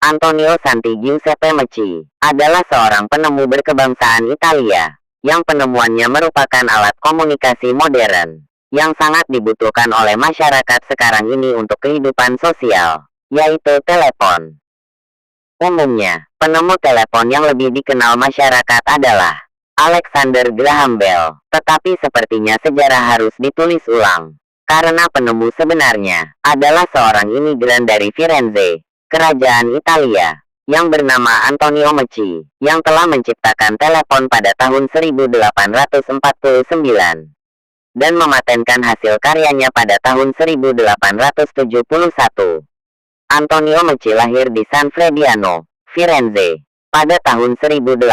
Antonio Santi Giuseppe Mecci adalah seorang penemu berkebangsaan Italia, yang penemuannya merupakan alat komunikasi modern, yang sangat dibutuhkan oleh masyarakat sekarang ini untuk kehidupan sosial, yaitu telepon. Umumnya, penemu telepon yang lebih dikenal masyarakat adalah Alexander Graham Bell, tetapi sepertinya sejarah harus ditulis ulang, karena penemu sebenarnya adalah seorang imigran dari Firenze, kerajaan Italia, yang bernama Antonio Mecci, yang telah menciptakan telepon pada tahun 1849, dan mematenkan hasil karyanya pada tahun 1871. Antonio Mecci lahir di San Frediano, Firenze, pada tahun 1808.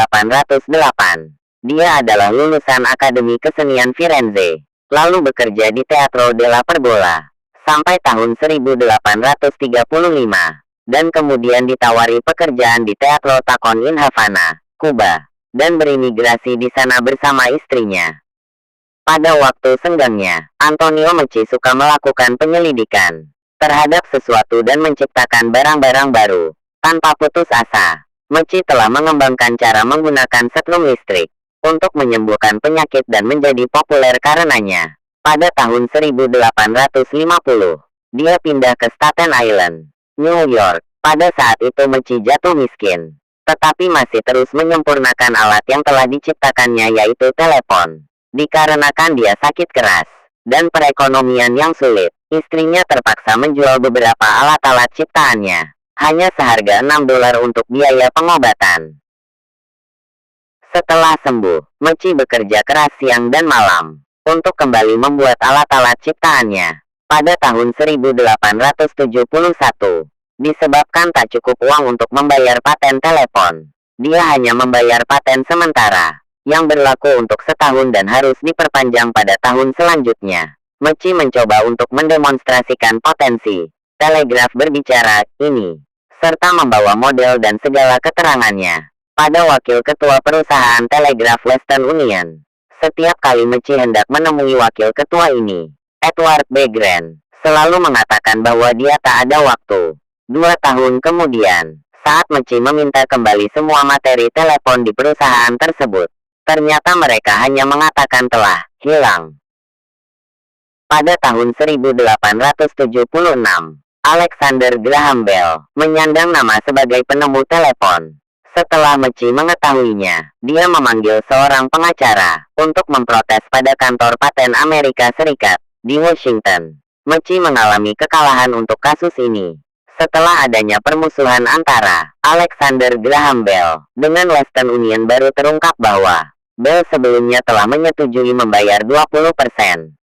Dia adalah lulusan Akademi Kesenian Firenze, lalu bekerja di Teatro della Pergola, sampai tahun 1835, dan kemudian ditawari pekerjaan di Teatro Tacon in Havana, Kuba, dan berimigrasi di sana bersama istrinya. Pada waktu senggangnya, Antonio Mecci suka melakukan penyelidikan terhadap sesuatu dan menciptakan barang-barang baru. Tanpa putus asa, Mecci telah mengembangkan cara menggunakan setrum listrik untuk menyembuhkan penyakit dan menjadi populer karenanya. Pada tahun 1850, dia pindah ke Staten Island, New York. Pada saat itu Mecci jatuh miskin, tetapi masih terus menyempurnakan alat yang telah diciptakannya, yaitu telepon. Dikarenakan dia sakit keras dan perekonomian yang sulit, istrinya terpaksa menjual beberapa alat-alat ciptaannya, hanya seharga $6 untuk biaya pengobatan. Setelah sembuh, Mecci bekerja keras siang dan malam untuk kembali membuat alat-alat ciptaannya. Pada tahun 1871, disebabkan tak cukup uang untuk membayar paten telepon, dia hanya membayar paten sementara yang berlaku untuk setahun dan harus diperpanjang pada tahun selanjutnya. Mecci mencoba untuk mendemonstrasikan potensi telegraf berbicara ini, serta membawa model dan segala keterangannya pada wakil ketua perusahaan telegraf Western Union. Setiap kali Mecci hendak menemui wakil ketua ini, Edward B. Grant selalu mengatakan bahwa dia tak ada waktu. 2 tahun kemudian, saat Mecci meminta kembali semua materi telepon di perusahaan tersebut, ternyata mereka hanya mengatakan telah hilang. Pada tahun 1876, Alexander Graham Bell menyandang nama sebagai penemu telepon. Setelah Mecci mengetahuinya, dia memanggil seorang pengacara untuk memprotes pada kantor paten Amerika Serikat di Washington. Mecci mengalami kekalahan untuk kasus ini. Setelah adanya permusuhan antara Alexander Graham Bell dengan Western Union, baru terungkap bahwa Bell sebelumnya telah menyetujui membayar 20%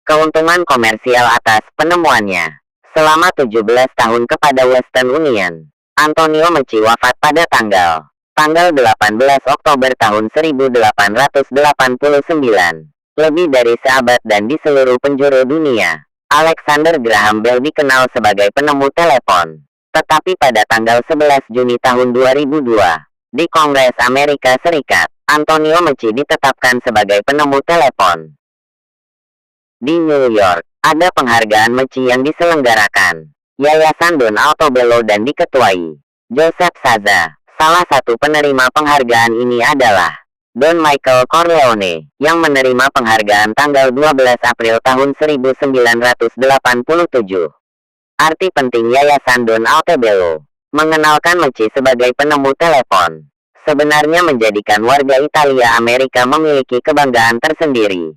keuntungan komersial atas penemuannya selama 17 tahun kepada Western Union. Antonio Mecci wafat pada tanggal 18 Oktober tahun 1889. Lebih dari seabad dan di seluruh penjuru dunia, Alexander Graham Bell dikenal sebagai penemu telepon. Tetapi pada tanggal 11 Juni tahun 2002, di Kongres Amerika Serikat, Antonio Mecci ditetapkan sebagai penemu telepon. Di New York, ada penghargaan Mecci yang diselenggarakan Yayasan Don Altobello dan diketuai Joseph Saza. Salah satu penerima penghargaan ini adalah Don Michael Corleone, yang menerima penghargaan tanggal 12 April tahun 1987. Arti penting Yayasan Don Altobello mengenalkan Mecci sebagai penemu telepon sebenarnya menjadikan warga Italia Amerika memiliki kebanggaan tersendiri.